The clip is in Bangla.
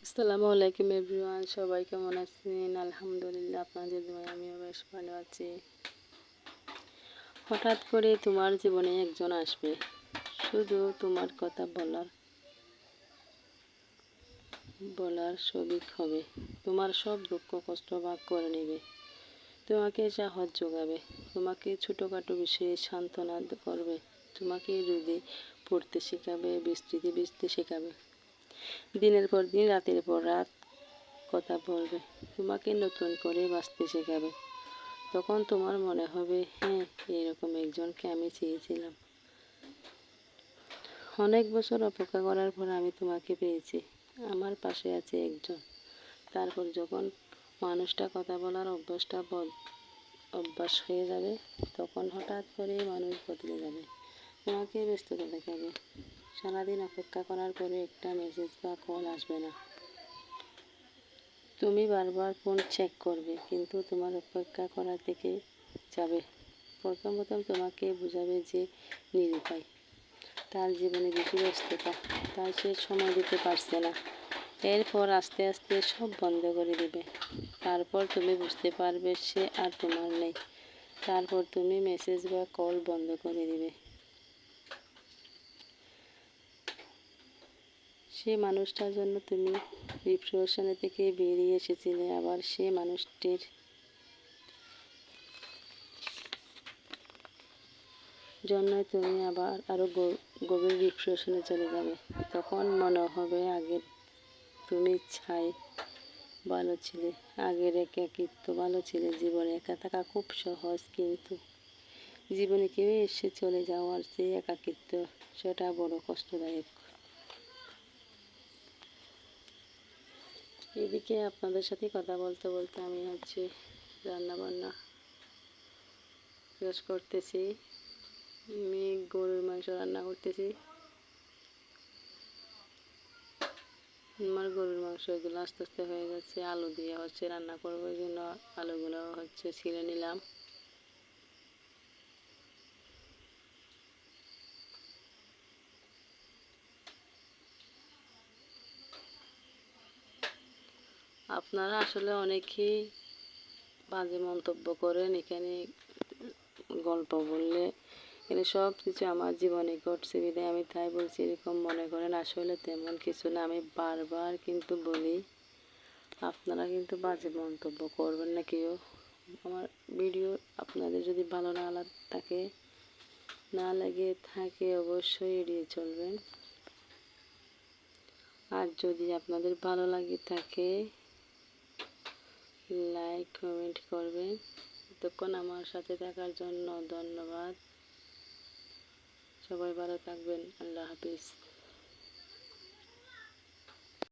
আসসালামু আলাইকুম এভরিওয়ান, সবাই কেমন আছেন? আলহামদুলিল্লাহ, আপনাদের দোয়ায় আমিও বেশ ভালো আছি। হঠাৎ করে তোমার জীবনে একজন আসবে, শুধু তোমার কথা বলার সবিক হবে। তোমার সব দুঃখ কষ্ট ভাগ করে নেবে, তোমাকে সাহস যোগাবে, তোমাকে ছোটোখাটো বিষয়ে সান্ত্বনা করবে, তোমাকে রোদে পড়তে শেখাবে, বৃষ্টিতে ভিজতে শেখাবে, দিনের পর দিন রাতের পর রাত কথা বলবে, তোমাকে নতুন করে বাঁচতে শেখাবে। তখন তোমার মনে হবে, হ্যাঁ, এরকম একজনকে আমি চেয়েছিলাম। অনেক বছর অপেক্ষা করার পর আমি তোমাকে পেয়েছি, আমার পাশে আছে একজন। তারপর যখন মানুষটা কথা বলার অভ্যাস হয়ে যাবে, তখন হঠাৎ করে মানুষ বদলে যাবে, তোমাকে ব্যস্ততা দেখাবে। সারাদিন অপেক্ষা করার পরে একটা মেসেজ বা কল আসবে না। তুমি বারবার ফোন চেক করবে, কিন্তু তোমার অপেক্ষা করা থেকে যাবে। প্রথম তোমাকে বোঝাবে যে নিরুপায়, তার জীবনে বেশি ব্যস্ততা, তাই সে সময় দিতে পারছে না। এরপর আস্তে আস্তে সব বন্ধ করে দেবে। তারপর তুমি বুঝতে পারবে সে আর তোমার নেই। তারপর তুমি মেসেজ বা কল বন্ধ করে দেবে। সে মানুষটার জন্য তুমি ডিপ্রেশনে থেকে বেরিয়ে এসেছিলে, আবার সে মানুষটির জন্যই তুমি আবার আরও গভীর ডিপ্রেশনে চলে যাবে। তখন মনে হবে আগের তুমি ভালো ছিলে, আগের একাকিত্ব ভালো ছিলে। জীবনে একা থাকা খুব সহজ, কিন্তু জীবনে কেউ এসে চলে যাওয়ার যে একাকিত্ব, সেটা বড় কষ্টদায়ক। এদিকে আপনাদের সাথে কথা বলতে বলতে আমি রান্না বান্না শেষ করতেছি। আমি গরুর মাংস রান্না করতেছি। আমার গরুর মাংস এগুলো আস্তে আস্তে হয়ে যাচ্ছে। আলু দিয়ে রান্না করবো, এই জন্য আলুগুলো ছিলে নিলাম। আপনারা আসলে অনেকেই বাজে মন্তব্য করেন, এখানে গল্প বললে এখানে সব কিছু আমার জীবনে ঘটছে বিধায় আমি তাই বলছি, এরকম মনে করেন। আসলে তেমন কিছু না, আমি বারবার কিন্তু বলি, আপনারা কিন্তু বাজে মন্তব্য করবেন না কেউ। আমার ভিডিও আপনাদের যদি ভালো না লাগে থাকে অবশ্যই এড়িয়ে চলবেন। আর যদি আপনাদের ভালো লাগে থাকে, লাইক কমেন্ট করবেন। এতক্ষণ আমার সাথে থাকার জন্য ধন্যবাদ। সবাই ভালো থাকবেন। আল্লাহ হাফিজ।